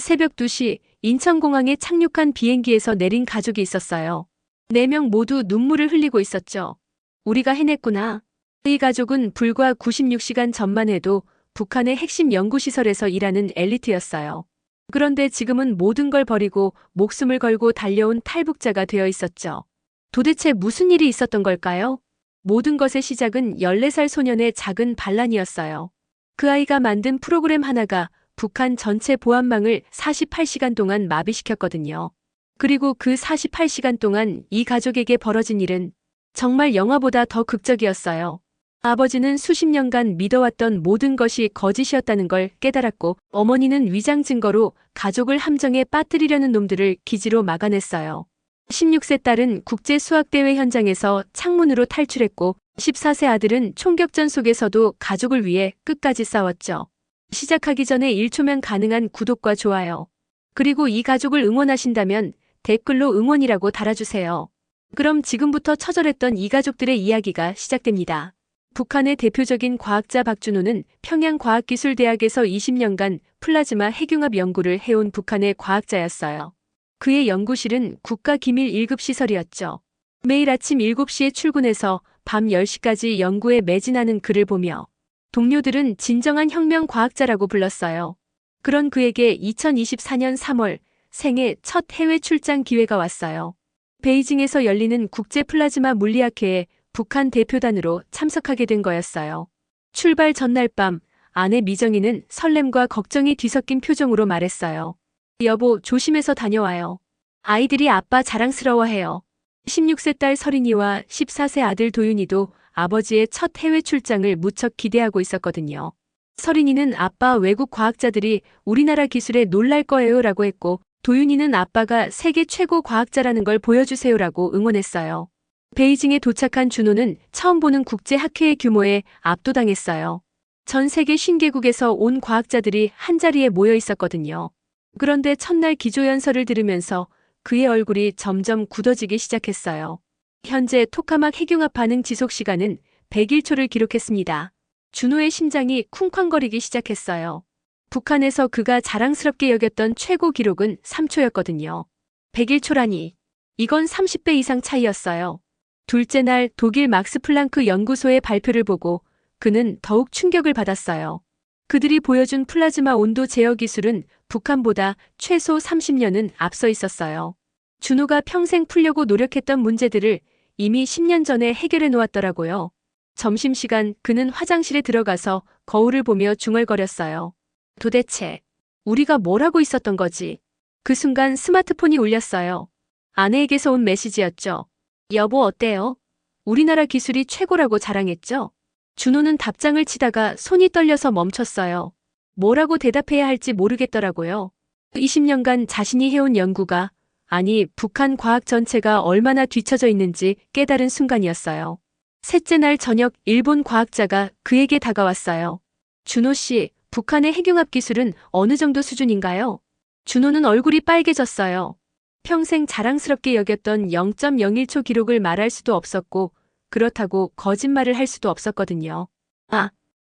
새벽 2시 인천공항에 착륙한 비행기에서 내린 가족이 있었어요. 4명 모두 눈물을 흘리고 있었죠. 우리가 해냈구나. 이 가족은 불과 96시간 전만 해도 북한의 핵심 연구시설에서 일하는 엘리트였어요. 그런데 지금은 모든 걸 버리고 목숨을 걸고 달려온 탈북자가 되어 있었죠. 도대체 무슨 일이 있었던 걸까요? 모든 것의 시작은 14살 소년의 작은 반란이었어요. 그 아이가 만든 프로그램 하나가 북한 전체 보안망을 48시간 동안 마비시켰거든요. 그리고 그 48시간 동안 이 가족에게 벌어진 일은 정말 영화보다 더 극적이었어요. 아버지는 수십 년간 믿어왔던 모든 것이 거짓이었다는 걸 깨달았고, 어머니는 위장 증거로 가족을 함정에 빠뜨리려는 놈들을 기지로 막아냈어요. 16세 딸은 국제 수학대회 현장에서 창문으로 탈출했고, 14세 아들은 총격전 속에서도 가족을 위해 끝까지 싸웠죠. 시작하기 전에 1초면 가능한 구독과 좋아요. 그리고 이 가족을 응원하신다면 댓글로 응원이라고 달아주세요. 그럼 지금부터 처절했던 이 가족들의 이야기가 시작됩니다. 북한의 대표적인 과학자 박준호는 평양과학기술대학에서 20년간 플라즈마 핵융합 연구를 해온 북한의 과학자였어요. 그의 연구실은 국가기밀 1급 시설이었죠. 매일 아침 7시에 출근해서 밤 10시까지 연구에 매진하는 그를 보며 동료들은 진정한 혁명 과학자라고 불렀어요. 그런 그에게 2024년 3월 생애 첫 해외 출장 기회가 왔어요. 베이징에서 열리는 국제 플라즈마 물리학회에 북한 대표단으로 참석하게 된 거였어요. 출발 전날 밤 아내 미정이는 설렘과 걱정이 뒤섞인 표정으로 말했어요. 여보, 조심해서 다녀와요. 아이들이 아빠 자랑스러워해요. 16세 딸 설인이와 14세 아들 도윤이도 아버지의 첫 해외 출장을 무척 기대하고 있었거든요. 설인이는 아빠 외국 과학자들이 우리나라 기술에 놀랄 거예요 라고 했고, 도윤이는 아빠가 세계 최고 과학자라는 걸 보여주세요라고 응원했어요. 베이징에 도착한 준호는 처음 보는 국제학회의 규모에 압도당했어요. 전 세계 50개국에서 온 과학자들이 한자리에 모여 있었거든요. 그런데 첫날 기조연설을 들으면서 그의 얼굴이 점점 굳어지기 시작했어요. 현재 토카막 핵융합 반응 지속 시간은 101초를 기록했습니다. 준호의 심장이 쿵쾅거리기 시작했어요. 북한에서 그가 자랑스럽게 여겼던 최고 기록은 3초였거든요. 101초라니. 이건 30배 이상 차이였어요. 둘째 날 독일 막스 플랑크 연구소의 발표를 보고 그는 더욱 충격을 받았어요. 그들이 보여준 플라즈마 온도 제어 기술은 북한보다 최소 30년은 앞서 있었어요. 준호가 평생 풀려고 노력했던 문제들을 이미 10년 전에 해결해 놓았더라고요. 점심시간 그는 화장실에 들어가서 거울을 보며 중얼거렸어요. 도대체 우리가 뭘 하고 있었던 거지? 그 순간 스마트폰이 울렸어요. 아내에게서 온 메시지였죠. 여보, 어때요? 우리나라 기술이 최고라고 자랑했죠? 준호는 답장을 치다가 손이 떨려서 멈췄어요. 뭐라고 대답해야 할지 모르겠더라고요. 20년간 자신이 해온 연구가, 아니 북한 과학 전체가 얼마나 뒤처져 있는지 깨달은 순간이었어요. 셋째 날 저녁 일본 과학자가 그에게 다가왔어요. 준호 씨, 북한의 핵융합 기술은 어느 정도 수준인가요? 준호는 얼굴이 빨개졌어요. 평생 자랑스럽게 여겼던 0.01초 기록을 말할 수도 없었고, 그렇다고 거짓말을 할 수도 없었거든요.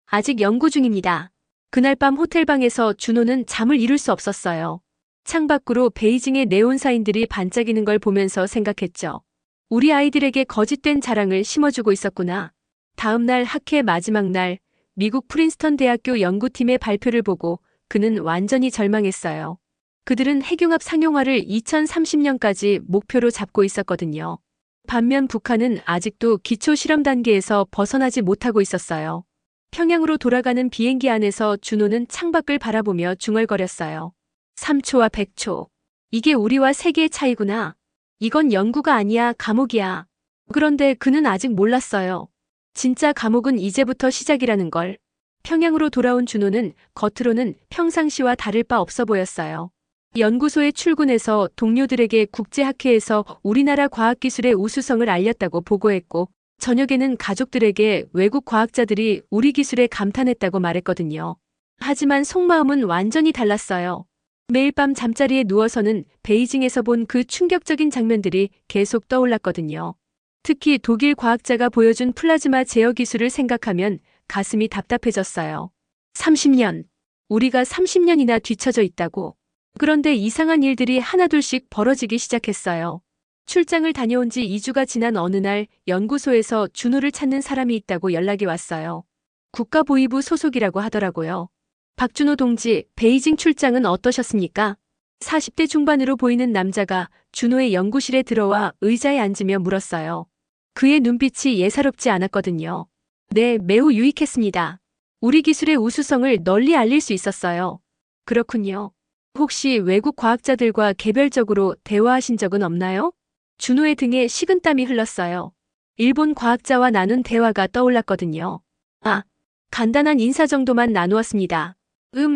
아직 연구 중입니다. 그날 밤 호텔방에서 준호는 잠을 이룰 수 없었어요. 창밖으로 베이징의 네온사인들이 반짝이는 걸 보면서 생각했죠. 우리 아이들에게 거짓된 자랑을 심어주고 있었구나. 다음 날 학회 마지막 날, 미국 프린스턴 대학교 연구팀의 발표를 보고 그는 완전히 절망했어요. 그들은 핵융합 상용화를 2030년까지 목표로 잡고 있었거든요. 반면 북한은 아직도 기초 실험 단계에서 벗어나지 못하고 있었어요. 평양으로 돌아가는 비행기 안에서 준호는 창밖을 바라보며 중얼거렸어요. 3초와 100초. 이게 우리와 세계의 차이구나. 이건 연구가 아니야, 감옥이야. 그런데 그는 아직 몰랐어요. 진짜 감옥은 이제부터 시작이라는 걸. 평양으로 돌아온 준호는 겉으로는 평상시와 다를 바 없어 보였어요. 연구소에 출근해서 동료들에게 국제학회에서 우리나라 과학기술의 우수성을 알렸다고 보고했고, 저녁에는 가족들에게 외국 과학자들이 우리 기술에 감탄했다고 말했거든요. 하지만 속마음은 완전히 달랐어요. 매일 밤 잠자리에 누워서는 베이징에서 본 그 충격적인 장면들이 계속 떠올랐거든요. 특히 독일 과학자가 보여준 플라즈마 제어 기술을 생각하면 가슴이 답답해졌어요. 30년. 우리가 30년이나 뒤처져 있다고. 그런데 이상한 일들이 하나둘씩 벌어지기 시작했어요. 출장을 다녀온 지 2주가 지난 어느 날 연구소에서 준호를 찾는 사람이 있다고 연락이 왔어요. 국가보위부 소속이라고 하더라고요. 박준호 동지, 베이징 출장은 어떠셨습니까? 40대 중반으로 보이는 남자가 준호의 연구실에 들어와 의자에 앉으며 물었어요. 그의 눈빛이 예사롭지 않았거든요. 네, 매우 유익했습니다. 우리 기술의 우수성을 널리 알릴 수 있었어요. 그렇군요. 혹시 외국 과학자들과 개별적으로 대화하신 적은 없나요? 준호의 등에 식은땀이 흘렀어요. 일본 과학자와 나눈 대화가 떠올랐거든요. 아, 간단한 인사 정도만 나누었습니다.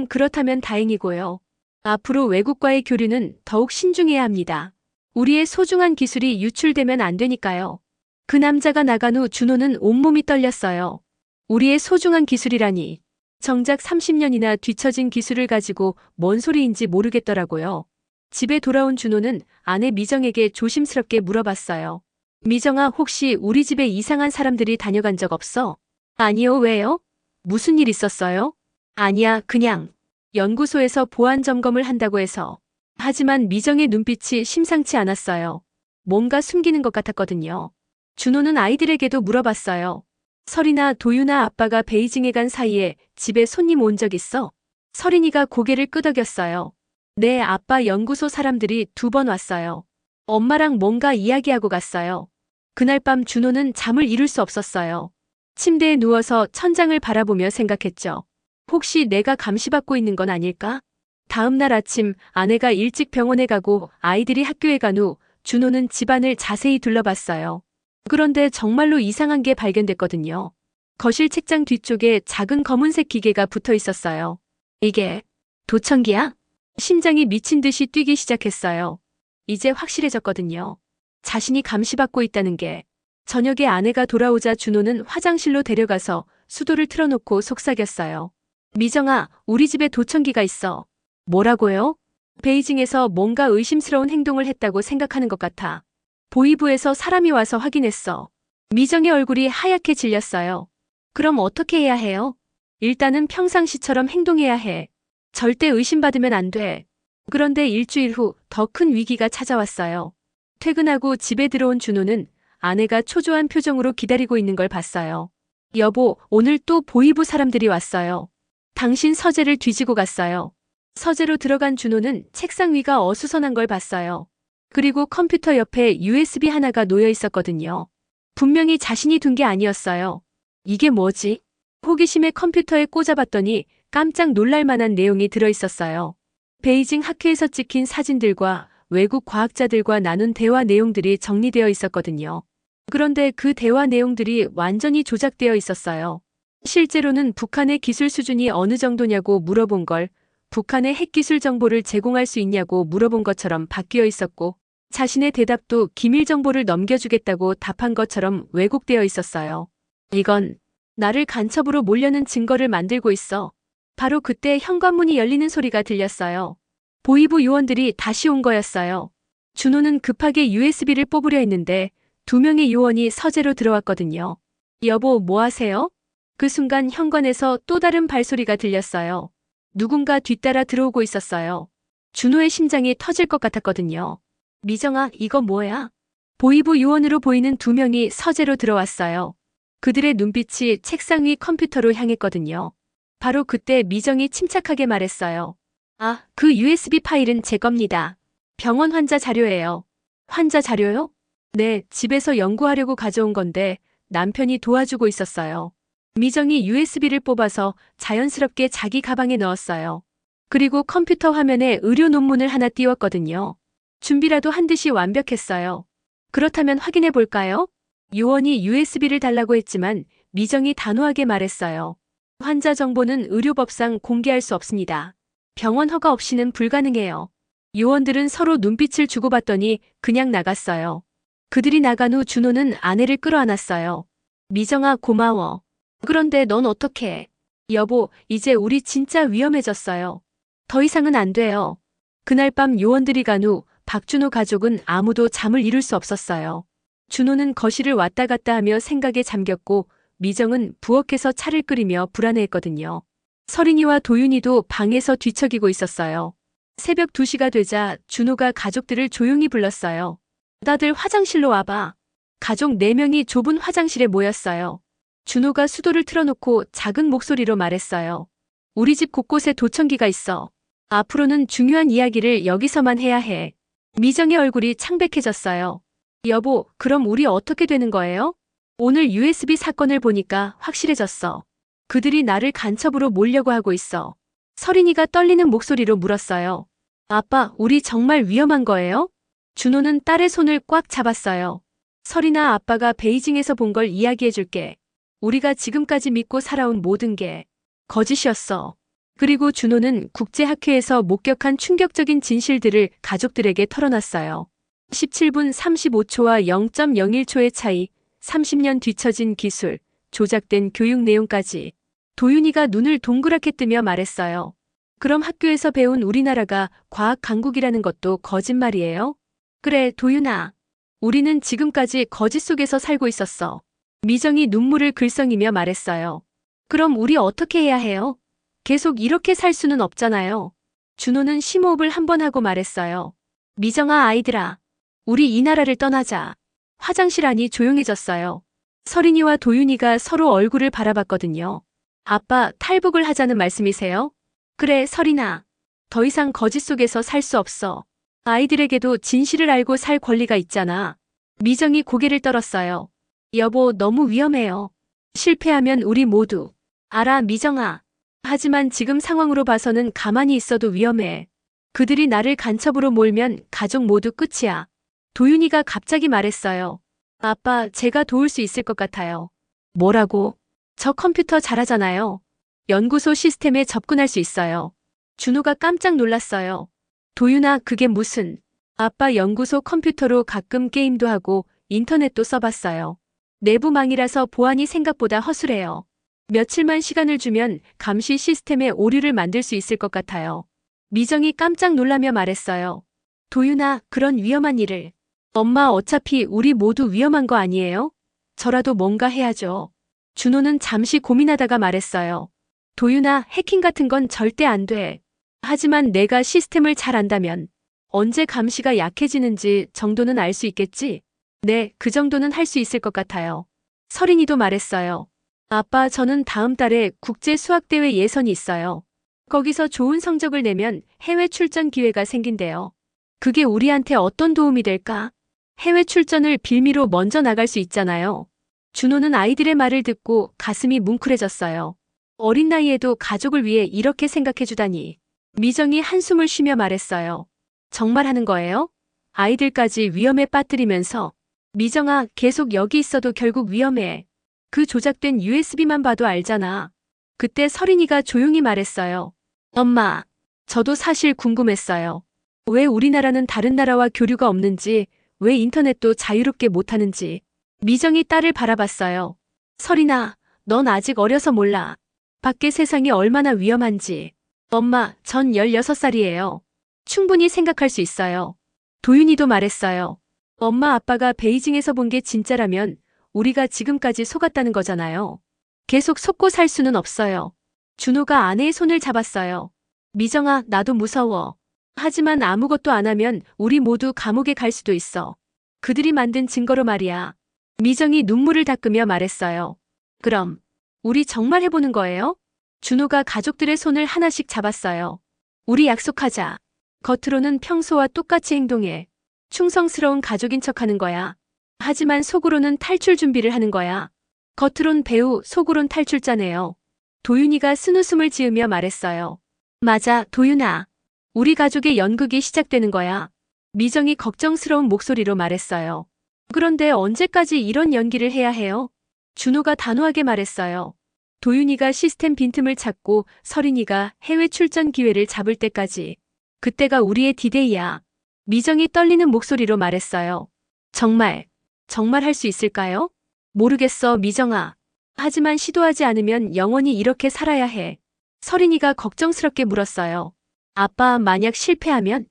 그렇다면 다행이고요. 앞으로 외국과의 교류는 더욱 신중해야 합니다. 우리의 소중한 기술이 유출되면 안 되니까요. 그 남자가 나간 후 준호는 온몸이 떨렸어요. 우리의 소중한 기술이라니. 정작 30년이나 뒤처진 기술을 가지고 뭔 소리인지 모르겠더라고요. 집에 돌아온 준호는 아내 미정에게 조심스럽게 물어봤어요. 미정아, 혹시 우리 집에 이상한 사람들이 다녀간 적 없어? 아니요, 왜요? 무슨 일 있었어요? 아니야, 그냥. 연구소에서 보안 점검을 한다고 해서. 하지만 미정의 눈빛이 심상치 않았어요. 뭔가 숨기는 것 같았거든요. 준호는 아이들에게도 물어봤어요. 설이나 도유나 아빠가 베이징에 간 사이에 집에 손님 온 적 있어? 설인이가 고개를 끄덕였어요. 네, 아빠 연구소 사람들이 2번 왔어요. 엄마랑 뭔가 이야기하고 갔어요. 그날 밤 준호는 잠을 이룰 수 없었어요. 침대에 누워서 천장을 바라보며 생각했죠. 혹시 내가 감시받고 있는 건 아닐까? 다음 날 아침 아내가 일찍 병원에 가고 아이들이 학교에 간 후 준호는 집안을 자세히 둘러봤어요. 그런데 정말로 이상한 게 발견됐거든요. 거실 책장 뒤쪽에 작은 검은색 기계가 붙어 있었어요. 이게 도청기야? 심장이 미친 듯이 뛰기 시작했어요. 이제 확실해졌거든요. 자신이 감시받고 있다는 게. 저녁에 아내가 돌아오자 준호는 화장실로 데려가서 수도를 틀어놓고 속삭였어요. 미정아, 우리 집에 도청기가 있어. 뭐라고요? 베이징에서 뭔가 의심스러운 행동을 했다고 생각하는 것 같아. 보위부에서 사람이 와서 확인했어. 미정의 얼굴이 하얗게 질렸어요. 그럼 어떻게 해야 해요? 일단은 평상시처럼 행동해야 해. 절대 의심받으면 안 돼. 그런데 일주일 후 더 큰 위기가 찾아왔어요. 퇴근하고 집에 들어온 준호는 아내가 초조한 표정으로 기다리고 있는 걸 봤어요. 여보, 오늘 또 보위부 사람들이 왔어요. 당신 서재를 뒤지고 갔어요. 서재로 들어간 준호는 책상 위가 어수선한 걸 봤어요. 그리고 컴퓨터 옆에 USB 하나가 놓여 있었거든요. 분명히 자신이 둔 게 아니었어요. 이게 뭐지? 호기심에 컴퓨터에 꽂아봤더니 깜짝 놀랄 만한 내용이 들어있었어요. 베이징 학회에서 찍힌 사진들과 외국 과학자들과 나눈 대화 내용들이 정리되어 있었거든요. 그런데 그 대화 내용들이 완전히 조작되어 있었어요. 실제로는 북한의 기술 수준이 어느 정도냐고 물어본 걸 북한의 핵기술 정보를 제공할 수 있냐고 물어본 것처럼 바뀌어 있었고 자신의 대답도 기밀 정보를 넘겨주겠다고 답한 것처럼 왜곡되어 있었어요. 이건 나를 간첩으로 몰려는 증거를 만들고 있어. 바로 그때 현관문이 열리는 소리가 들렸어요. 보위부 요원들이 다시 온 거였어요. 준호는 급하게 USB를 뽑으려 했는데 2명의 요원이 서재로 들어왔거든요. 여보, 뭐 하세요? 그 순간 현관에서 또 다른 발소리가 들렸어요. 누군가 뒤따라 들어오고 있었어요. 준호의 심장이 터질 것 같았거든요. 미정아, 이거 뭐야? 보위부 요원으로 보이는 2명이 서재로 들어왔어요. 그들의 눈빛이 책상 위 컴퓨터로 향했거든요. 바로 그때 미정이 침착하게 말했어요. 아, 그 USB 파일은 제 겁니다. 병원 환자 자료예요. 환자 자료요? 네, 집에서 연구하려고 가져온 건데 남편이 도와주고 있었어요. 미정이 USB를 뽑아서 자연스럽게 자기 가방에 넣었어요. 그리고 컴퓨터 화면에 의료 논문을 하나 띄웠거든요. 준비라도 한 듯이 완벽했어요. 그렇다면 확인해 볼까요? 요원이 USB를 달라고 했지만 미정이 단호하게 말했어요. 환자 정보는 의료법상 공개할 수 없습니다. 병원 허가 없이는 불가능해요. 요원들은 서로 눈빛을 주고받더니 그냥 나갔어요. 그들이 나간 후 준호는 아내를 끌어안았어요. 미정아, 고마워. 그런데 넌 어떡해? 여보, 이제 우리 진짜 위험해졌어요. 더 이상은 안 돼요. 그날 밤 요원들이 간 후 박준호 가족은 아무도 잠을 이룰 수 없었어요. 준호는 거실을 왔다 갔다 하며 생각에 잠겼고 미정은 부엌에서 차를 끓이며 불안해했거든요. 설인이와 도윤이도 방에서 뒤척이고 있었어요. 새벽 2시가 되자 준호가 가족들을 조용히 불렀어요. 다들 화장실로 와봐. 가족 4명이 좁은 화장실에 모였어요. 준호가 수도를 틀어놓고 작은 목소리로 말했어요. 우리 집 곳곳에 도청기가 있어. 앞으로는 중요한 이야기를 여기서만 해야 해. 미정의 얼굴이 창백해졌어요. 여보, 그럼 우리 어떻게 되는 거예요? 오늘 USB 사건을 보니까 확실해졌어. 그들이 나를 간첩으로 몰려고 하고 있어. 서린이가 떨리는 목소리로 물었어요. 아빠, 우리 정말 위험한 거예요? 준호는 딸의 손을 꽉 잡았어요. 설이나 아빠가 베이징에서 본 걸 이야기해줄게. 우리가 지금까지 믿고 살아온 모든 게 거짓이었어. 그리고 준호는 국제학회에서 목격한 충격적인 진실들을 가족들에게 털어놨어요. 17분 35초와 0.01초의 차이, 30년 뒤처진 기술, 조작된 교육 내용까지. 도윤이가 눈을 동그랗게 뜨며 말했어요. 그럼 학교에서 배운 우리나라가 과학 강국이라는 것도 거짓말이에요? 그래, 도윤아. 우리는 지금까지 거짓 속에서 살고 있었어. 미정이 눈물을 글썽이며 말했어요. 그럼 우리 어떻게 해야 해요? 계속 이렇게 살 수는 없잖아요. 준호는 심호흡을 한 번 하고 말했어요. 미정아, 아이들아. 우리 이 나라를 떠나자. 화장실 안이 조용해졌어요. 서린이와 도윤이가 서로 얼굴을 바라봤거든요. 아빠, 탈북을 하자는 말씀이세요? 그래, 서린아. 더 이상 거짓 속에서 살 수 없어. 아이들에게도 진실을 알고 살 권리가 있잖아. 미정이 고개를 떨었어요. 여보, 너무 위험해요. 실패하면 우리 모두. 알아, 미정아. 하지만 지금 상황으로 봐서는 가만히 있어도 위험해. 그들이 나를 간첩으로 몰면 가족 모두 끝이야. 도윤이가 갑자기 말했어요. 아빠, 제가 도울 수 있을 것 같아요. 뭐라고? 저 컴퓨터 잘하잖아요. 연구소 시스템에 접근할 수 있어요. 준호가 깜짝 놀랐어요. 도윤아, 그게 무슨? 아빠, 연구소 컴퓨터로 가끔 게임도 하고 인터넷도 써봤어요. 내부망이라서 보안이 생각보다 허술해요. 며칠만 시간을 주면 감시 시스템에 오류를 만들 수 있을 것 같아요. 미정이 깜짝 놀라며 말했어요. 도윤아, 그런 위험한 일을. 엄마, 어차피 우리 모두 위험한 거 아니에요? 저라도 뭔가 해야죠. 준호는 잠시 고민하다가 말했어요. 도윤아, 해킹 같은 건 절대 안 돼. 하지만 내가 시스템을 잘 안다면 언제 감시가 약해지는지 정도는 알 수 있겠지? 네, 그 정도는 할 수 있을 것 같아요. 서린이도 말했어요. 아빠, 저는 다음 달에 국제 수학대회 예선이 있어요. 거기서 좋은 성적을 내면 해외 출전 기회가 생긴대요. 그게 우리한테 어떤 도움이 될까? 해외 출전을 빌미로 먼저 나갈 수 있잖아요. 준호는 아이들의 말을 듣고 가슴이 뭉클해졌어요. 어린 나이에도 가족을 위해 이렇게 생각해주다니. 미정이 한숨을 쉬며 말했어요. 정말 하는 거예요? 아이들까지 위험에 빠뜨리면서. 미정아, 계속 여기 있어도 결국 위험해. 그 조작된 USB만 봐도 알잖아. 그때 서린이가 조용히 말했어요. 엄마, 저도 사실 궁금했어요. 왜 우리나라는 다른 나라와 교류가 없는지, 왜 인터넷도 자유롭게 못하는지. 미정이 딸을 바라봤어요. 서린아, 넌 아직 어려서 몰라. 밖의 세상이 얼마나 위험한지. 엄마, 전 16살이에요. 충분히 생각할 수 있어요. 도윤이도 말했어요. 엄마, 아빠가 베이징에서 본 게 진짜라면 우리가 지금까지 속았다는 거잖아요. 계속 속고 살 수는 없어요. 준호가 아내의 손을 잡았어요. 미정아, 나도 무서워. 하지만 아무것도 안 하면 우리 모두 감옥에 갈 수도 있어. 그들이 만든 증거로 말이야. 미정이 눈물을 닦으며 말했어요. 그럼 우리 정말 해보는 거예요? 준호가 가족들의 손을 하나씩 잡았어요. 우리 약속하자. 겉으로는 평소와 똑같이 행동해. 충성스러운 가족인 척하는 거야. 하지만 속으로는 탈출 준비를 하는 거야. 겉으론 배우, 속으론 탈출자네요. 도윤이가 쓴웃음을 지으며 말했어요. 맞아, 도윤아. 우리 가족의 연극이 시작되는 거야. 미정이 걱정스러운 목소리로 말했어요. 그런데 언제까지 이런 연기를 해야 해요? 준호가 단호하게 말했어요. 도윤이가 시스템 빈틈을 찾고 서린이가 해외 출전 기회를 잡을 때까지. 그때가 우리의 디데이야. 미정이 떨리는 목소리로 말했어요. 정말 할 수 있을까요? 모르겠어, 미정아. 하지만 시도하지 않으면 영원히 이렇게 살아야 해. 서린이가 걱정스럽게 물었어요. 아빠, 만약 실패하면?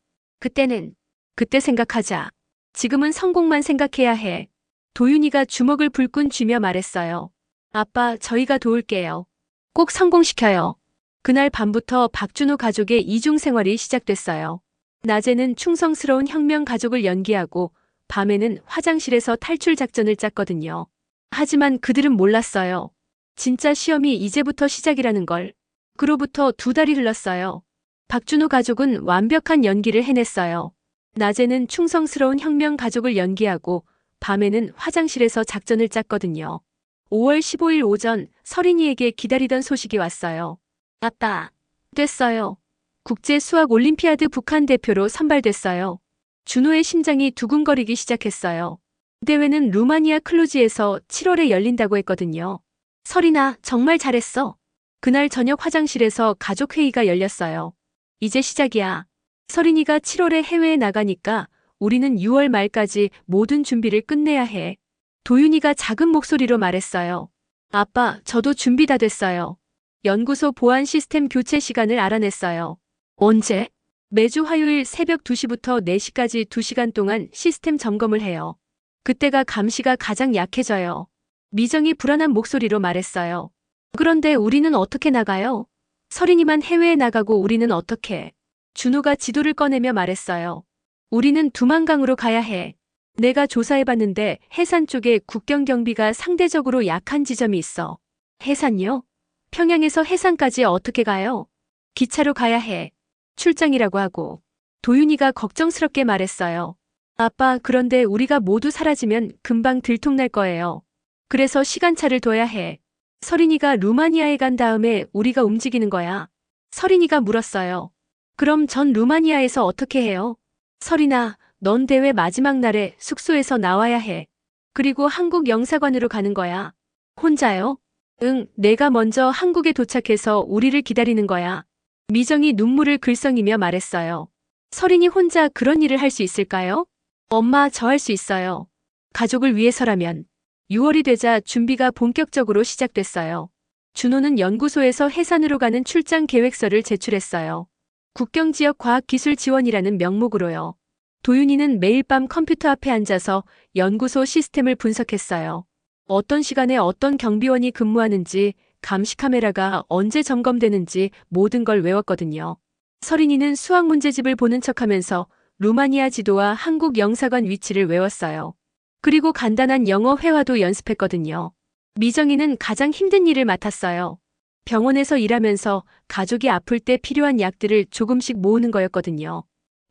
그때 생각하자. 지금은 성공만 생각해야 해. 도윤이가 주먹을 불끈 쥐며 말했어요. 아빠, 저희가 도울게요. 꼭 성공시켜요. 그날 밤부터 박준호 가족의 이중 생활이 시작됐어요. 낮에는 충성스러운 혁명 가족을 연기하고 밤에는 화장실에서 탈출 작전을 짰거든요. 하지만 그들은 몰랐어요. 진짜 시험이 이제부터 시작이라는 걸. 그로부터 2달이 흘렀어요. 박준호 가족은 완벽한 연기를 해냈어요. 낮에는 충성스러운 혁명 가족을 연기하고 밤에는 화장실에서 작전을 짰거든요. 5월 15일 오전 서린이에게 기다리던 소식이 왔어요. 아빠, 됐어요. 국제 수학 올림피아드 북한 대표로 선발됐어요. 준호의 심장이 두근거리기 시작했어요. 대회는 루마니아 클루지에서 7월에 열린다고 했거든요. 설인아, 정말 잘했어. 그날 저녁 화장실에서 가족회의가 열렸어요. 이제 시작이야. 서린이가 7월에 해외에 나가니까 우리는 6월 말까지 모든 준비를 끝내야 해. 도윤이가 작은 목소리로 말했어요. 아빠, 저도 준비 다 됐어요. 연구소 보안 시스템 교체 시간을 알아냈어요. 언제? 매주 화요일 새벽 2시부터 4시까지 2시간 동안 시스템 점검을 해요. 그때가 감시가 가장 약해져요. 미정이 불안한 목소리로 말했어요. 그런데 우리는 어떻게 나가요? 서린이만 해외에 나가고 우리는 어떻게? 준호가 지도를 꺼내며 말했어요. 우리는 두만강으로 가야 해. 내가 조사해봤는데 해산 쪽에 국경 경비가 상대적으로 약한 지점이 있어. 해산요? 평양에서 해상까지 어떻게 가요? 기차로 가야 해. 출장이라고 하고. 도윤이가 걱정스럽게 말했어요. 아빠, 그런데 우리가 모두 사라지면 금방 들통날 거예요. 그래서 시간차를 둬야 해. 서린이가 루마니아에 간 다음에 우리가 움직이는 거야. 서린이가 물었어요. 그럼 전 루마니아에서 어떻게 해요? 서린아, 넌 대회 마지막 날에 숙소에서 나와야 해. 그리고 한국 영사관으로 가는 거야. 혼자요? 응, 내가 먼저 한국에 도착해서 우리를 기다리는 거야. 미정이 눈물을 글썽이며 말했어요. 서린이 혼자 그런 일을 할 수 있을까요? 엄마, 저 할 수 있어요. 가족을 위해서라면. 6월이 되자 준비가 본격적으로 시작됐어요. 준호는 연구소에서 해산으로 가는 출장 계획서를 제출했어요. 국경지역 과학기술 지원이라는 명목으로요. 도윤이는 매일 밤 컴퓨터 앞에 앉아서 연구소 시스템을 분석했어요. 어떤 시간에 어떤 경비원이 근무하는지, 감시 카메라가 언제 점검되는지 모든 걸 외웠거든요. 서린이는 수학 문제집을 보는 척하면서 루마니아 지도와 한국 영사관 위치를 외웠어요. 그리고 간단한 영어 회화도 연습했거든요. 미정이는 가장 힘든 일을 맡았어요. 병원에서 일하면서 가족이 아플 때 필요한 약들을 조금씩 모으는 거였거든요.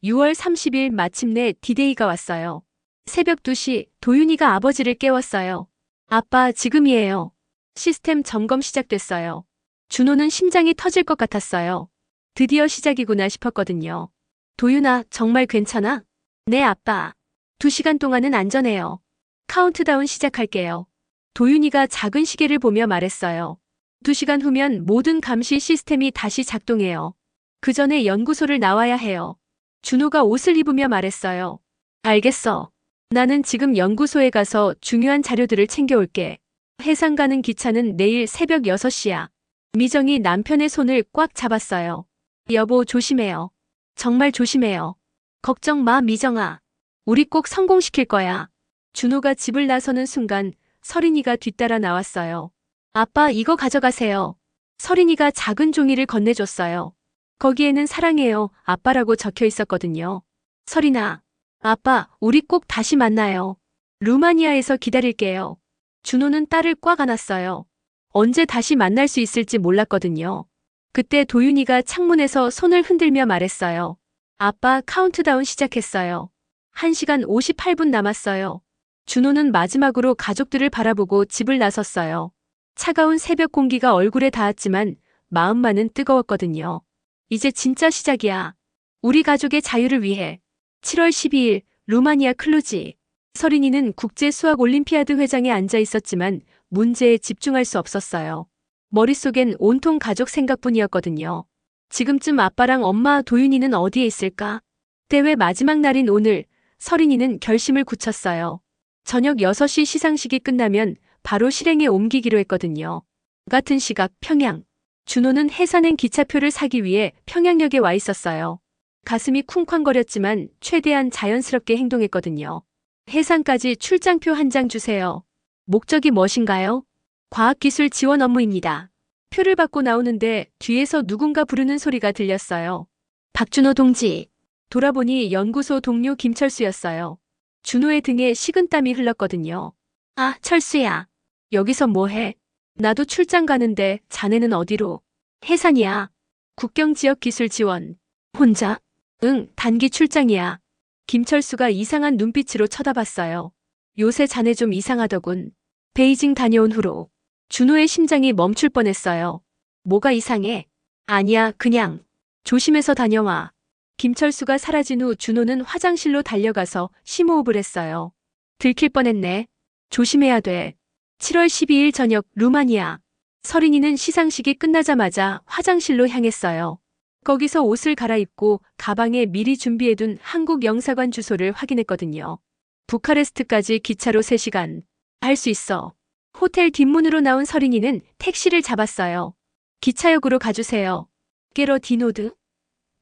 6월 30일 마침내 디데이가 왔어요. 새벽 2시 도윤이가 아버지를 깨웠어요. 아빠, 지금이에요. 시스템 점검 시작됐어요. 준호는 심장이 터질 것 같았어요. 드디어 시작이구나 싶었거든요. 도윤아, 정말 괜찮아? 네, 아빠. 2시간 동안은 안전해요. 카운트다운 시작할게요. 도윤이가 작은 시계를 보며 말했어요. 2시간 후면 모든 감시 시스템이 다시 작동해요. 그 전에 연구소를 나와야 해요. 준호가 옷을 입으며 말했어요. 알겠어. 나는 지금 연구소에 가서 중요한 자료들을 챙겨올게. 해상 가는 기차는 내일 새벽 6시야. 미정이 남편의 손을 꽉 잡았어요. 여보, 조심해요. 정말 조심해요. 걱정 마, 미정아. 우리 꼭 성공시킬 거야. 준호가 집을 나서는 순간 서린이가 뒤따라 나왔어요. 아빠, 이거 가져가세요. 서린이가 작은 종이를 건네줬어요. 거기에는 사랑해요, 아빠라고 적혀 있었거든요. 서린아, 아빠, 우리 꼭 다시 만나요. 루마니아에서 기다릴게요. 준호는 딸을 꽉 안았어요. 언제 다시 만날 수 있을지 몰랐거든요. 그때 도윤이가 창문에서 손을 흔들며 말했어요. 아빠, 카운트다운 시작했어요. 1시간 58분 남았어요. 준호는 마지막으로 가족들을 바라보고 집을 나섰어요. 차가운 새벽 공기가 얼굴에 닿았지만 마음만은 뜨거웠거든요. 이제 진짜 시작이야. 우리 가족의 자유를 위해. 7월 12일 루마니아 클루지. 서린이는 국제 수학 올림피아드 회장에 앉아 있었지만 문제에 집중할 수 없었어요. 머릿속엔 온통 가족 생각뿐이었거든요. 지금쯤 아빠랑 엄마 도윤이는 어디에 있을까? 대회 마지막 날인 오늘 서린이는 결심을 굳혔어요. 저녁 6시 시상식이 끝나면 바로 실행에 옮기기로 했거든요. 같은 시각 평양. 준호는 해산행 기차표를 사기 위해 평양역에 와 있었어요. 가슴이 쿵쾅거렸지만 최대한 자연스럽게 행동했거든요. 해상까지 출장표 한 장 주세요. 목적이 무엇인가요? 과학기술 지원 업무입니다. 표를 받고 나오는데 뒤에서 누군가 부르는 소리가 들렸어요. 박준호 동지. 돌아보니 연구소 동료 김철수였어요. 준호의 등에 식은땀이 흘렀거든요. 아, 철수야. 여기서 뭐해? 나도 출장 가는데 자네는 어디로? 해산이야. 국경지역기술 지원. 혼자? 응, 단기 출장이야. 김철수가 이상한 눈빛으로 쳐다봤어요. 요새 자네 좀 이상하더군. 베이징 다녀온 후로. 준호의 심장이 멈출 뻔했어요. 뭐가 이상해? 아니야, 그냥. 조심해서 다녀와. 김철수가 사라진 후 준호는 화장실로 달려가서 심호흡을 했어요. 들킬 뻔했네. 조심해야 돼. 7월 12일 저녁 루마니아. 서린이는 시상식이 끝나자마자 화장실로 향했어요. 거기서 옷을 갈아입고 가방에 미리 준비해둔 한국 영사관 주소를 확인했거든요. 부카레스트까지 기차로 3시간. 할 수 있어. 호텔 뒷문으로 나온 서린이는 택시를 잡았어요. 기차역으로 가주세요. 게러디노드?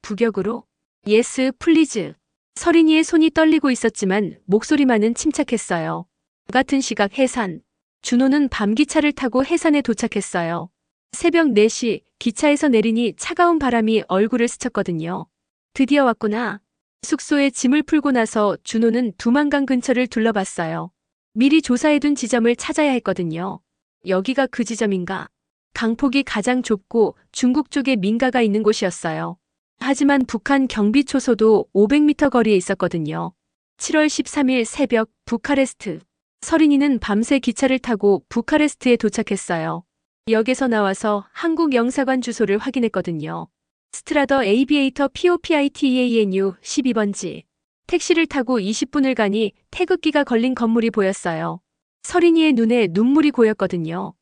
부격으로? 예스, 플리즈. 서린이의 손이 떨리고 있었지만 목소리만은 침착했어요. 같은 시각 해산. 준호는 밤기차를 타고 해산에 도착했어요. 새벽 4시 기차에서 내리니 차가운 바람이 얼굴을 스쳤거든요. 드디어 왔구나. 숙소에 짐을 풀고 나서 준호는 두만강 근처를 둘러봤어요. 미리 조사해둔 지점을 찾아야 했거든요. 여기가 그 지점인가? 강폭이 가장 좁고 중국 쪽에 민가가 있는 곳이었어요. 하지만 북한 경비초소도 500m 거리에 있었거든요. 7월 13일 새벽 부카레스트. 서린이는 밤새 기차를 타고 부카레스트에 도착했어요. 역에서 나와서 한국 영사관 주소를 확인했거든요. 스트라더 에이비에이터 POPITEANU 12번지. 택시를 타고 20분을 가니 태극기가 걸린 건물이 보였어요. 서린이의 눈에 눈물이 고였거든요.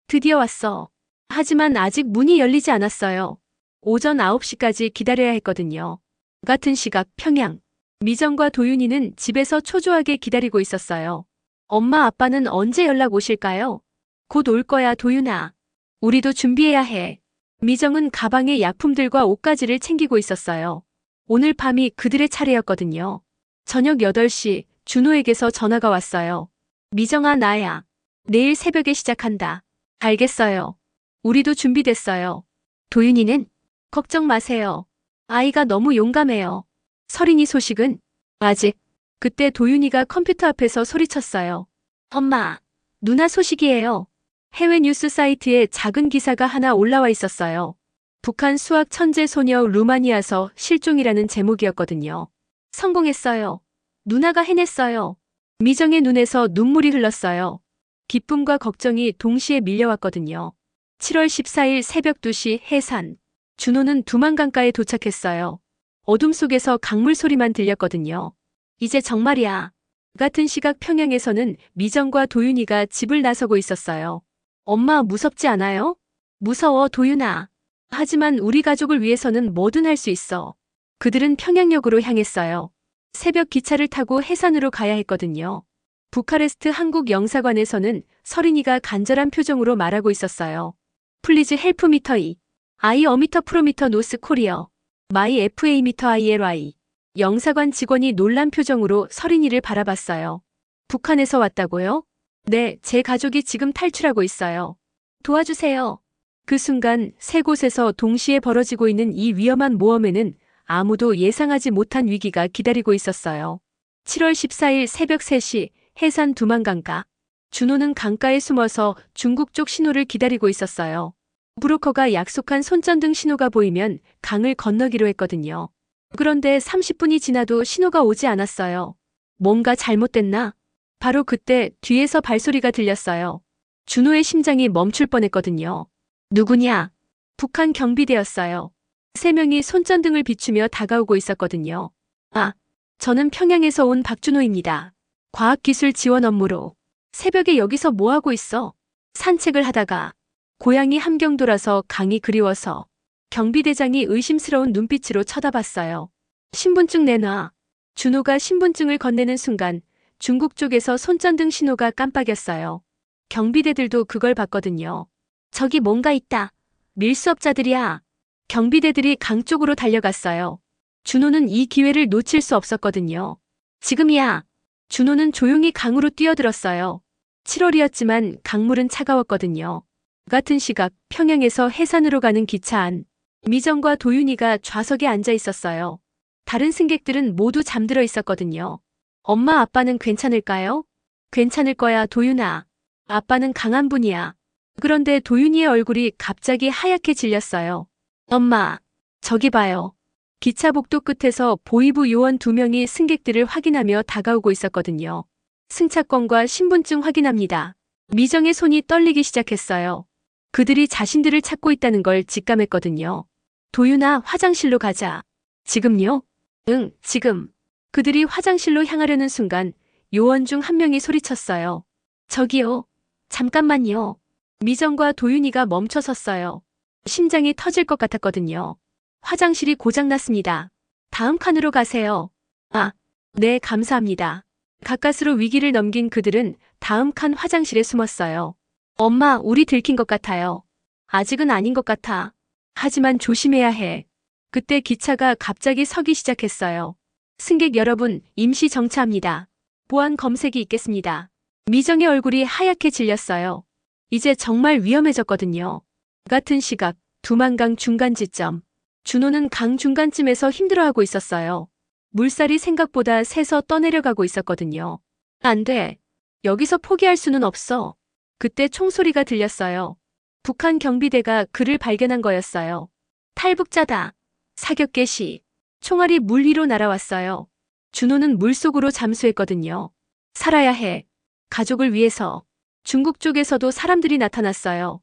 드디어 왔어. 하지만 아직 문이 열리지 않았어요. 오전 9시까지 기다려야 했거든요. 같은 시각 평양. 미정과 도윤이는 집에서 초조하게 기다리고 있었어요. 엄마 아빠는 언제 연락 오실까요? 곧 올 거야, 도윤아. 우리도 준비해야 해. 미정은 가방에 약품들과 옷가지를 챙기고 있었어요. 오늘 밤이 그들의 차례였거든요. 저녁 8시 준호에게서 전화가 왔어요. 미정아, 나야. 내일 새벽에 시작한다. 알겠어요. 우리도 준비됐어요. 도윤이는? 걱정 마세요. 아이가 너무 용감해요. 서린이 소식은? 아직. 그때 도윤이가 컴퓨터 앞에서 소리쳤어요. 엄마, 누나 소식이에요. 해외 뉴스 사이트에 작은 기사가 하나 올라와 있었어요. 북한 수학 천재 소녀 루마니아서 실종이라는 제목이었거든요. 성공했어요. 누나가 해냈어요. 미정의 눈에서 눈물이 흘렀어요. 기쁨과 걱정이 동시에 밀려왔거든요. 7월 14일 새벽 2시 해산. 준호는 두만강가에 도착했어요. 어둠 속에서 강물 소리만 들렸거든요. 이제 정말이야. 같은 시각 평양에서는 미정과 도윤이가 집을 나서고 있었어요. 엄마 무섭지 않아요? 무서워, 도윤아. 하지만 우리 가족을 위해서는 뭐든 할 수 있어. 그들은 평양역으로 향했어요. 새벽 기차를 타고 해산으로 가야 했거든요. 부카레스트 한국 영사관에서는 서린이가 간절한 표정으로 말하고 있었어요. 플리즈 헬프 미터 이. 아이 어미터 프로미터 노스 코리어. 마이 FA 미터 ILY. 영사관 직원이 놀란 표정으로 서린이를 바라봤어요. 북한에서 왔다고요? 네, 제 가족이 지금 탈출하고 있어요. 도와주세요. 그 순간 3곳에서 동시에 벌어지고 있는 이 위험한 모험에는 아무도 예상하지 못한 위기가 기다리고 있었어요. 7월 14일 새벽 3시 해산 두만강가. 준호는 강가에 숨어서 중국 쪽 신호를 기다리고 있었어요. 브로커가 약속한 손전등 신호가 보이면 강을 건너기로 했거든요. 그런데 30분이 지나도 신호가 오지 않았어요. 뭔가 잘못됐나? 바로 그때 뒤에서 발소리가 들렸어요. 준호의 심장이 멈출 뻔했거든요. 누구냐? 북한 경비대였어요. 3명이 손전등을 비추며 다가오고 있었거든요. 아, 저는 평양에서 온 박준호입니다. 과학기술 지원 업무로. 새벽에 여기서 뭐하고 있어? 산책을 하다가. 고향이 함경도라서 강이 그리워서. 경비대장이 의심스러운 눈빛으로 쳐다봤어요. 신분증 내놔. 준호가 신분증을 건네는 순간 중국 쪽에서 손전등 신호가 깜빡였어요. 경비대들도 그걸 봤거든요. 저기 뭔가 있다. 밀수업자들이야. 경비대들이 강 쪽으로 달려갔어요. 준호는 이 기회를 놓칠 수 없었거든요. 지금이야. 준호는 조용히 강으로 뛰어들었어요. 7월이었지만 강물은 차가웠거든요. 같은 시각 평양에서 해산으로 가는 기차 안. 미정과 도윤이가 좌석에 앉아 있었어요. 다른 승객들은 모두 잠들어 있었거든요. 엄마 아빠는 괜찮을까요? 괜찮을 거야, 도윤아. 아빠는 강한 분이야. 그런데 도윤이의 얼굴이 갑자기 하얗게 질렸어요. 엄마, 저기 봐요. 기차 복도 끝에서 보이부 요원 2명이 승객들을 확인하며 다가오고 있었거든요. 승차권과 신분증 확인합니다. 미정의 손이 떨리기 시작했어요. 그들이 자신들을 찾고 있다는 걸 직감했거든요. 도윤아, 화장실로 가자. 지금요? 응, 지금. 그들이 화장실로 향하려는 순간 요원 중 한 명이 소리쳤어요. 저기요. 잠깐만요. 미정과 도윤이가 멈춰 섰어요. 심장이 터질 것 같았거든요. 화장실이 고장났습니다. 다음 칸으로 가세요. 아, 네, 감사합니다. 가까스로 위기를 넘긴 그들은 다음 칸 화장실에 숨었어요. 엄마, 우리 들킨 것 같아요. 아직은 아닌 것 같아. 하지만 조심해야 해. 그때 기차가 갑자기 서기 시작했어요. 승객 여러분, 임시 정차합니다. 보안 검색이 있겠습니다. 미정의 얼굴이 하얗게 질렸어요. 이제 정말 위험해졌거든요. 같은 시각, 두만강 중간 지점. 준호는 강 중간쯤에서 힘들어하고 있었어요. 물살이 생각보다 세서 떠내려가고 있었거든요. 안 돼. 여기서 포기할 수는 없어. 그때 총소리가 들렸어요. 북한 경비대가 그를 발견한 거였어요. 탈북자다. 사격 개시. 총알이 물 위로 날아왔어요. 준호는 물속으로 잠수했거든요. 살아야 해. 가족을 위해서. 중국 쪽에서도 사람들이 나타났어요.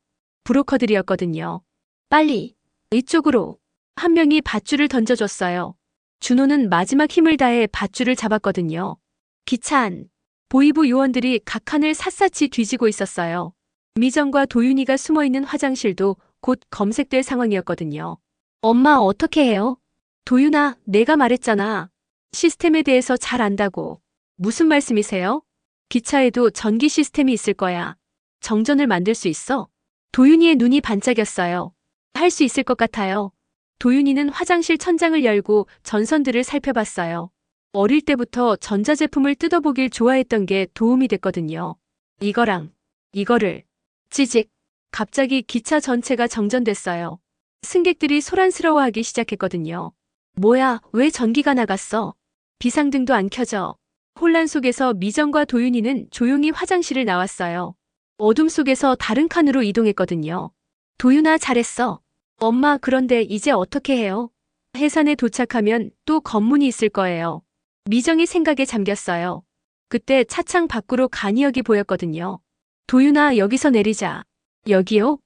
브로커들이었거든요. 빨리. 이쪽으로. 한 명이 밧줄을 던져줬어요. 준호는 마지막 힘을 다해 밧줄을 잡았거든요. 기차 안. 보이부 요원들이 각 칸을 샅샅이 뒤지고 있었어요. 미정과 도윤이가 숨어있는 화장실도 곧 검색될 상황이었거든요. 엄마 어떻게 해요? 도윤아, 내가 말했잖아. 시스템에 대해서 잘 안다고. 무슨 말씀이세요? 기차에도 전기 시스템이 있을 거야. 정전을 만들 수 있어? 도윤이의 눈이 반짝였어요. 할 수 있을 것 같아요. 도윤이는 화장실 천장을 열고 전선들을 살펴봤어요. 어릴 때부터 전자제품을 뜯어보길 좋아했던 게 도움이 됐거든요. 이거랑 이거를. 찌직. 갑자기 기차 전체가 정전됐어요. 승객들이 소란스러워하기 시작했거든요. 뭐야, 왜 전기가 나갔어? 비상등도 안 켜져. 혼란 속에서 미정과 도윤이는 조용히 화장실을 나왔어요. 어둠 속에서 다른 칸으로 이동했거든요. 도윤아, 잘했어. 엄마, 그런데 이제 어떻게 해요? 해산에 도착하면 또 검문이 있을 거예요. 미정이 생각에 잠겼어요. 그때 차창 밖으로 간이역이 보였거든요. 도윤아, 여기서 내리자. 여기요?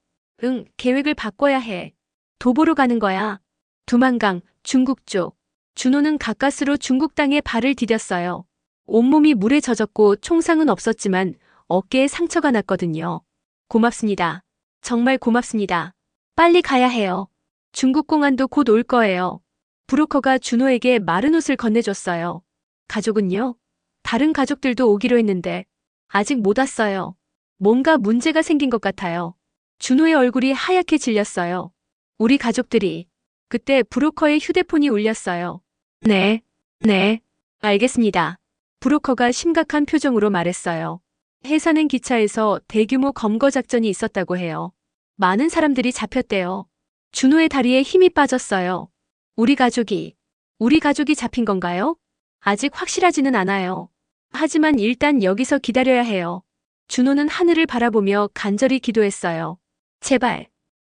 응, 계획을 바꿔야 해. 도보로 가는 거야. 두만강, 중국 쪽. 준호는 가까스로 중국 땅에 발을 디뎠어요. 온몸이 물에 젖었고 총상은 없었지만 어깨에 상처가 났거든요. 고맙습니다. 정말 고맙습니다. 빨리 가야 해요. 중국 공안도 곧 올 거예요. 브로커가 준호에게 마른 옷을 건네줬어요. 가족은요? 다른 가족들도 오기로 했는데 아직 못 왔어요. 뭔가 문제가 생긴 것 같아요. 준호의 얼굴이 하얗게 질렸어요. 우리 가족들이. 그때 브로커의 휴대폰이 울렸어요. 네, 알겠습니다. 브로커가 심각한 표정으로 말했어요. 해사는 기차에서 대규모 검거 작전이 있었다고 해요. 많은 사람들이 잡혔대요. 준호의 다리에 힘이 빠졌어요. 우리 가족이 잡힌 건가요? 아직 확실하지는 않아요. 하지만 일단 여기서 기다려야 해요. 준호는 하늘을 바라보며 간절히 기도했어요.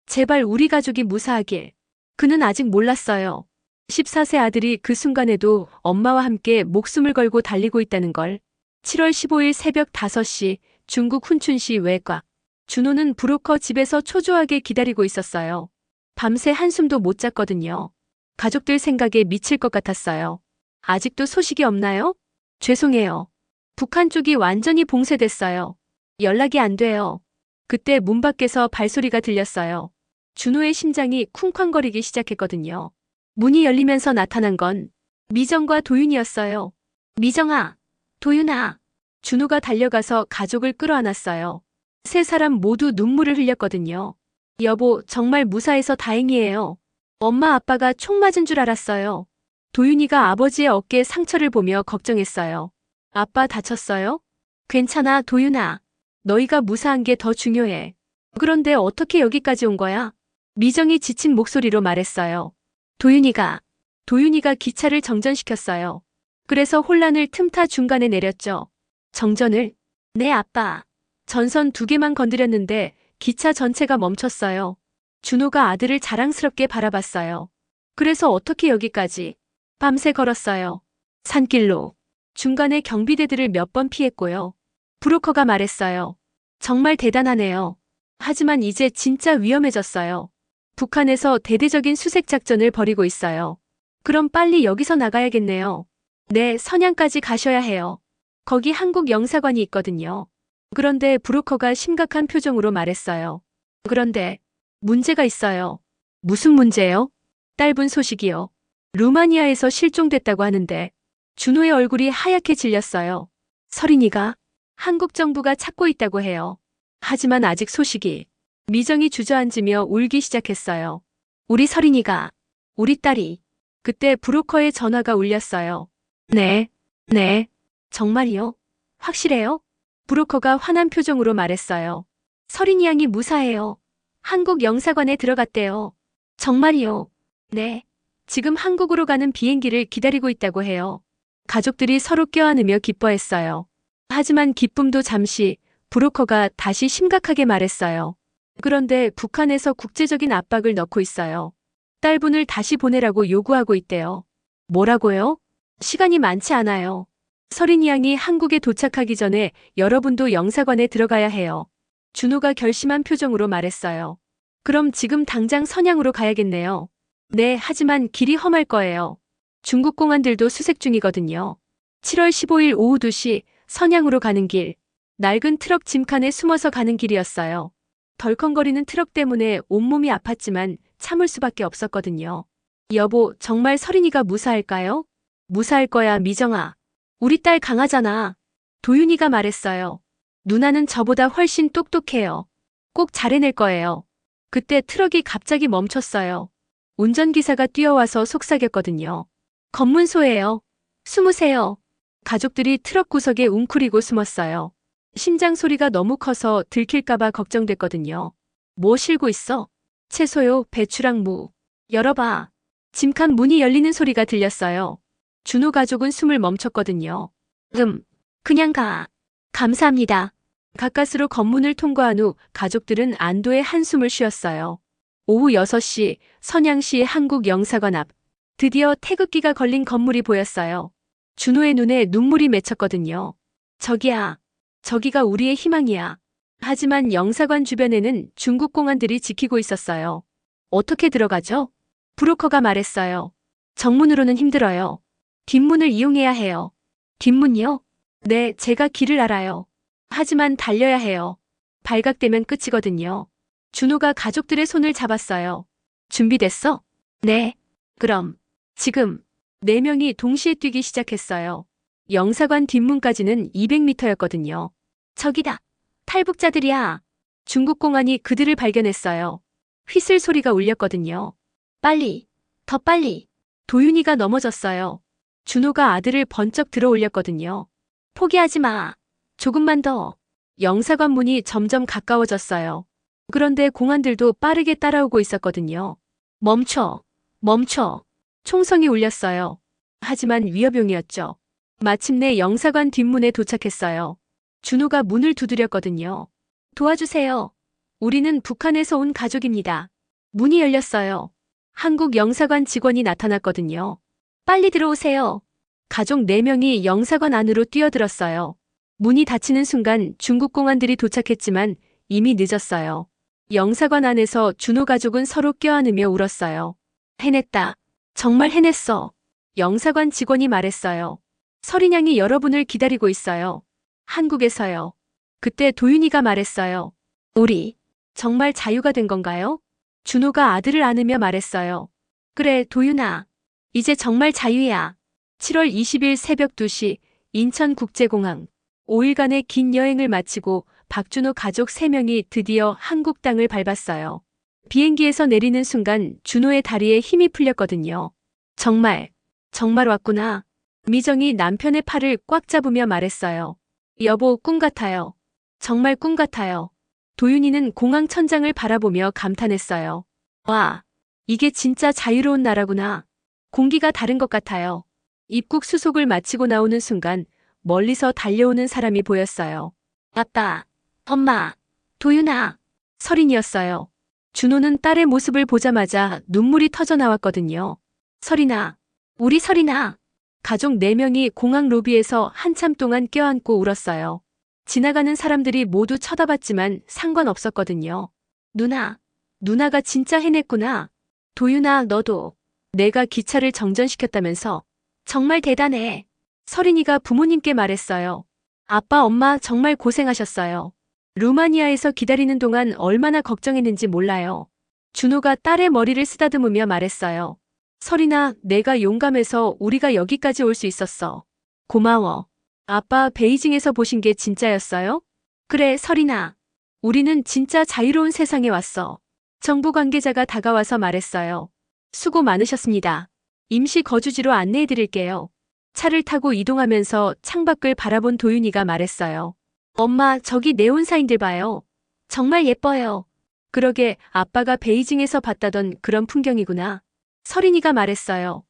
제발 우리 가족이 무사하길. 그는 아직 몰랐어요. 14세 아들이 그 순간에도 엄마와 함께 목숨을 걸고 달리고 있다는 걸. 7월 15일 새벽 5시 중국 훈춘시 외곽. 준호는 브로커 집에서 초조하게 기다리고 있었어요. 밤새 한숨도 못 잤거든요. 가족들 생각에 미칠 것 같았어요. 아직도 소식이 없나요? 죄송해요. 북한 쪽이 완전히 봉쇄됐어요. 연락이 안 돼요. 그때 문 밖에서 발소리가 들렸어요. 준호의 심장이 쿵쾅거리기 시작했거든요. 문이 열리면서 나타난 건 미정과 도윤이었어요. 미정아, 도윤아. 준호가 달려가서 가족을 끌어안았어요. 세 사람 모두 눈물을 흘렸거든요. 여보, 정말 무사해서 다행이에요. 엄마 아빠가 총 맞은 줄 알았어요. 도윤이가 아버지의 어깨에 상처를 보며 걱정했어요. 아빠 다쳤어요? 괜찮아, 도윤아. 너희가 무사한 게 더 중요해. 그런데 어떻게 여기까지 온 거야? 미정이 지친 목소리로 말했어요. 도윤이가 기차를 정전시켰어요. 그래서 혼란을 틈타 중간에 내렸죠. 정전을? 네, 아빠. 전선 2개만 건드렸는데 기차 전체가 멈췄어요. 준호가 아들을 자랑스럽게 바라봤어요. 그래서 어떻게 여기까지? 밤새 걸었어요. 산길로. 중간에 경비대들을 몇 번 피했고요. 브로커가 말했어요. 정말 대단하네요. 하지만 이제 진짜 위험해졌어요. 북한에서 대대적인 수색 작전을 벌이고 있어요. 그럼 빨리 여기서 나가야겠네요. 네, 선양까지 가셔야 해요. 거기 한국 영사관이 있거든요. 그런데 브로커가 심각한 표정으로 말했어요. 그런데 문제가 있어요. 무슨 문제요? 짧은 소식이요. 루마니아에서 실종됐다고 하는데 준호의 얼굴이 하얗게 질렸어요. 서린이가 한국 정부가 찾고 있다고 해요. 하지만 아직 소식이. 미정이 주저앉으며 울기 시작했어요. 우리 서린이가, 우리 딸이. 그때 브로커의 전화가 울렸어요. 네, 정말이요? 확실해요? 브로커가 화난 표정으로 말했어요. 서린이 양이 무사해요. 한국 영사관에 들어갔대요. 정말이요? 네. 지금 한국으로 가는 비행기를 기다리고 있다고 해요. 가족들이 서로 껴안으며 기뻐했어요. 하지만 기쁨도 잠시. 브로커가 다시 심각하게 말했어요. 그런데 북한에서 국제적인 압박을 넣고 있어요. 딸분을 다시 보내라고 요구하고 있대요. 뭐라고요? 시간이 많지 않아요. 서린이 양이 한국에 도착하기 전에 여러분도 영사관에 들어가야 해요. 준호가 결심한 표정으로 말했어요. 그럼 지금 당장 선양으로 가야겠네요. 네, 하지만 길이 험할 거예요. 중국 공안들도 수색 중이거든요. 7월 15일 오후 2시 선양으로 가는 길. 낡은 트럭 짐칸에 숨어서 가는 길이었어요. 덜컹거리는 트럭 때문에 온몸이 아팠지만 참을 수밖에 없었거든요. 여보, 정말 서린이가 무사할까요? 무사할 거야, 미정아. 우리 딸 강하잖아. 도윤이가 말했어요. 누나는 저보다 훨씬 똑똑해요. 꼭 잘해낼 거예요. 그때 트럭이 갑자기 멈췄어요. 운전기사가 뛰어와서 속삭였거든요. 검문소예요. 숨으세요. 가족들이 트럭 구석에 웅크리고 숨었어요. 심장 소리가 너무 커서 들킬까봐 걱정됐거든요. 뭐 실고 있어? 채소요, 배추랑 무. 열어봐. 짐칸 문이 열리는 소리가 들렸어요. 준호 가족은 숨을 멈췄거든요. 그냥 가. 감사합니다. 가까스로 검문을 통과한 후 가족들은 안도의 한숨을 쉬었어요. 오후 6시 선양시 한국영사관 앞. 드디어 태극기가 걸린 건물이 보였어요. 준호의 눈에 눈물이 맺혔거든요. 저기가 우리의 희망이야. 하지만 영사관 주변에는 중국 공안들이 지키고 있었어요. 어떻게 들어가죠? 브로커가 말했어요. 정문으로는 힘들어요. 뒷문을 이용해야 해요. 뒷문이요? 네, 제가 길을 알아요. 하지만 달려야 해요. 발각되면 끝이거든요. 준호가 가족들의 손을 잡았어요. 준비됐어? 네. 그럼 지금 4명이 동시에 뛰기 시작했어요. 영사관 뒷문까지는 200m였거든요. 저기다. 탈북자들이야. 중국 공안이 그들을 발견했어요. 휘슬 소리가 울렸거든요. 빨리, 더 빨리. 도윤이가 넘어졌어요. 준호가 아들을 번쩍 들어 올렸거든요. 포기하지 마. 조금만 더. 영사관 문이 점점 가까워졌어요. 그런데 공안들도 빠르게 따라오고 있었거든요. 멈춰. 총성이 울렸어요. 하지만 위협용이었죠. 마침내 영사관 뒷문에 도착했어요. 준호가 문을 두드렸거든요. 도와주세요. 우리는 북한에서 온 가족입니다. 문이 열렸어요. 한국 영사관 직원이 나타났거든요. 빨리 들어오세요. 가족 4명이 영사관 안으로 뛰어들었어요. 문이 닫히는 순간 중국 공안들이 도착했지만 이미 늦었어요. 영사관 안에서 준호 가족은 서로 껴안으며 울었어요. 해냈다. 정말 해냈어. 영사관 직원이 말했어요. 서린양이 여러분을 기다리고 있어요. 한국에서요. 그때 도윤이가 말했어요. 우리 정말 자유가 된 건가요? 준호가 아들을 안으며 말했어요. 그래, 도윤아. 이제 정말 자유야. 7월 20일 새벽 2시 인천국제공항. 5일간의 긴 여행을 마치고 박준호 가족 3명이 드디어 한국 땅을 밟았어요. 비행기에서 내리는 순간 준호의 다리에 힘이 풀렸거든요. 정말 왔구나. 미정이 남편의 팔을 꽉 잡으며 말했어요. 여보, 꿈 같아요. 정말 꿈 같아요. 도윤이는 공항 천장을 바라보며 감탄했어요. 와, 이게 진짜 자유로운 나라구나. 공기가 다른 것 같아요. 입국 수속을 마치고 나오는 순간 멀리서 달려오는 사람이 보였어요. 아빠, 엄마, 도윤아, 설인이었어요. 준호는 딸의 모습을 보자마자 눈물이 터져 나왔거든요. 설인아, 우리 설인아. 가족 4명이 공항 로비에서 한참 동안 껴안고 울었어요. 지나가는 사람들이 모두 쳐다봤지만 상관없었거든요. 누나가 진짜 해냈구나. 도윤아, 너도. 내가 기차를 정전시켰다면서. 정말 대단해. 설인이가 부모님께 말했어요. 아빠, 엄마 정말 고생하셨어요. 루마니아에서 기다리는 동안 얼마나 걱정했는지 몰라요. 준호가 딸의 머리를 쓰다듬으며 말했어요. 설인아, 내가 용감해서 우리가 여기까지 올 수 있었어. 고마워. 아빠, 베이징에서 보신 게 진짜였어요? 그래, 설인아. 우리는 진짜 자유로운 세상에 왔어. 정부 관계자가 다가와서 말했어요. 수고 많으셨습니다. 임시 거주지로 안내해드릴게요. 차를 타고 이동하면서 창밖을 바라본 도윤이가 말했어요. 엄마, 저기 네온사인들 봐요. 정말 예뻐요. 그러게, 아빠가 베이징에서 봤다던 그런 풍경이구나. 설인이가 말했어요.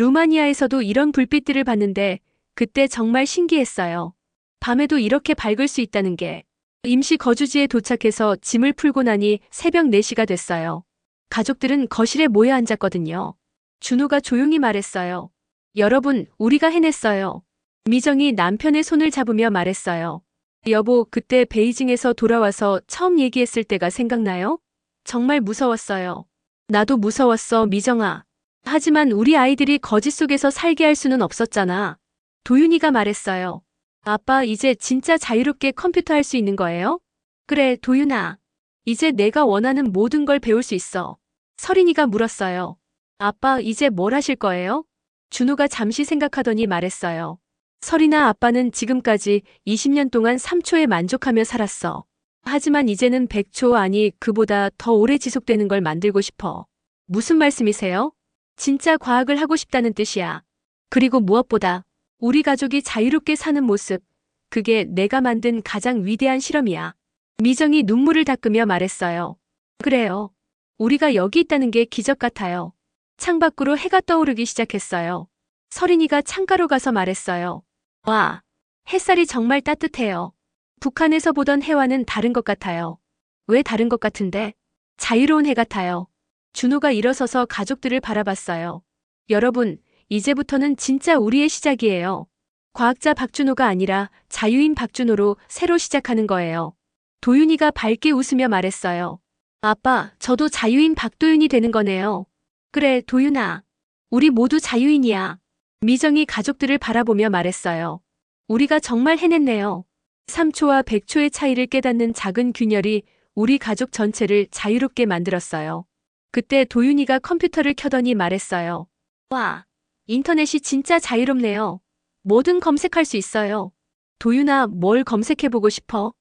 루마니아에서도 이런 불빛들을 봤는데 그때 정말 신기했어요. 밤에도 이렇게 밝을 수 있다는 게. 임시 거주지에 도착해서 짐을 풀고 나니 새벽 4시가 됐어요. 가족들은 거실에 모여 앉았거든요. 준호가 조용히 말했어요. 여러분, 우리가 해냈어요. 미정이 남편의 손을 잡으며 말했어요. 여보, 그때 베이징에서 돌아와서 처음 얘기했을 때가 생각나요? 정말 무서웠어요. 나도 무서웠어, 미정아. 하지만 우리 아이들이 거짓 속에서 살게 할 수는 없었잖아. 도윤이가 말했어요. 아빠, 이제 진짜 자유롭게 컴퓨터 할 수 있는 거예요? 그래, 도윤아. 이제 내가 원하는 모든 걸 배울 수 있어. 설인이가 물었어요. 아빠, 이제 뭘 하실 거예요? 준호가 잠시 생각하더니 말했어요. 설인아, 아빠는 지금까지 20년 동안 3초에 만족하며 살았어. 하지만 이제는 100초, 아니 그보다 더 오래 지속되는 걸 만들고 싶어. 무슨 말씀이세요? 진짜 과학을 하고 싶다는 뜻이야. 그리고 무엇보다 우리 가족이 자유롭게 사는 모습, 그게 내가 만든 가장 위대한 실험이야. 미정이 눈물을 닦으며 말했어요. 그래요. 우리가 여기 있다는 게 기적 같아요. 창밖으로 해가 떠오르기 시작했어요. 설인이가 창가로 가서 말했어요. 와, 햇살이 정말 따뜻해요. 북한에서 보던 해와는 다른 것 같아요. 왜 다른 것 같은데? 자유로운 해 같아요. 준호가 일어서서 가족들을 바라봤어요. 여러분, 이제부터는 진짜 우리의 시작이에요. 과학자 박준호가 아니라 자유인 박준호로 새로 시작하는 거예요. 도윤이가 밝게 웃으며 말했어요. 아빠, 저도 자유인 박도윤이 되는 거네요. 그래, 도윤아. 우리 모두 자유인이야. 미정이 가족들을 바라보며 말했어요. 우리가 정말 해냈네요. 3초와 100초의 차이를 깨닫는 작은 균열이 우리 가족 전체를 자유롭게 만들었어요. 그때 도윤이가 컴퓨터를 켜더니 말했어요. 와, 인터넷이 진짜 자유롭네요. 뭐든 검색할 수 있어요. 도윤아, 뭘 검색해보고 싶어?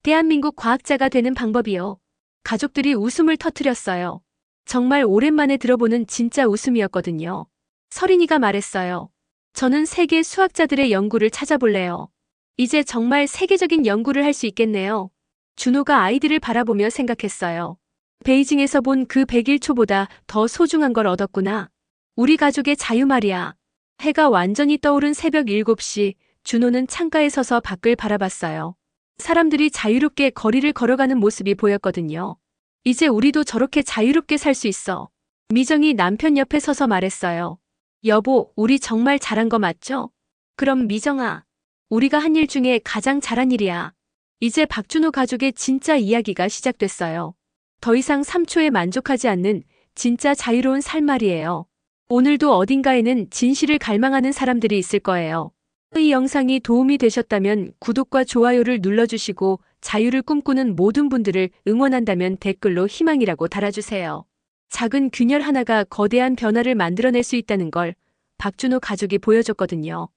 대한민국 과학자가 되는 방법이요. 가족들이 웃음을 터뜨렸어요. 정말 오랜만에 들어보는 진짜 웃음이었거든요. 설인이가 말했어요. 저는 세계 수학자들의 연구를 찾아볼래요. 이제 정말 세계적인 연구를 할 수 있겠네요. 준호가 아이들을 바라보며 생각했어요. 베이징에서 본 그 101초보다 더 소중한 걸 얻었구나. 우리 가족의 자유 말이야. 해가 완전히 떠오른 새벽 7시, 준호는 창가에 서서 밖을 바라봤어요. 사람들이 자유롭게 거리를 걸어가는 모습이 보였거든요. 이제 우리도 저렇게 자유롭게 살 수 있어. 미정이 남편 옆에 서서 말했어요. 여보, 우리 정말 잘한 거 맞죠? 그럼 미정아, 우리가 한 일 중에 가장 잘한 일이야. 이제 박준호 가족의 진짜 이야기가 시작됐어요. 더 이상 3초에 만족하지 않는 진짜 자유로운 삶 말이에요. 오늘도 어딘가에는 진실을 갈망하는 사람들이 있을 거예요. 이 영상이 도움이 되셨다면 구독과 좋아요를 눌러주시고 자유를 꿈꾸는 모든 분들을 응원한다면 댓글로 희망이라고 달아주세요. 작은 균열 하나가 거대한 변화를 만들어낼 수 있다는 걸 박준호 가족이 보여줬거든요.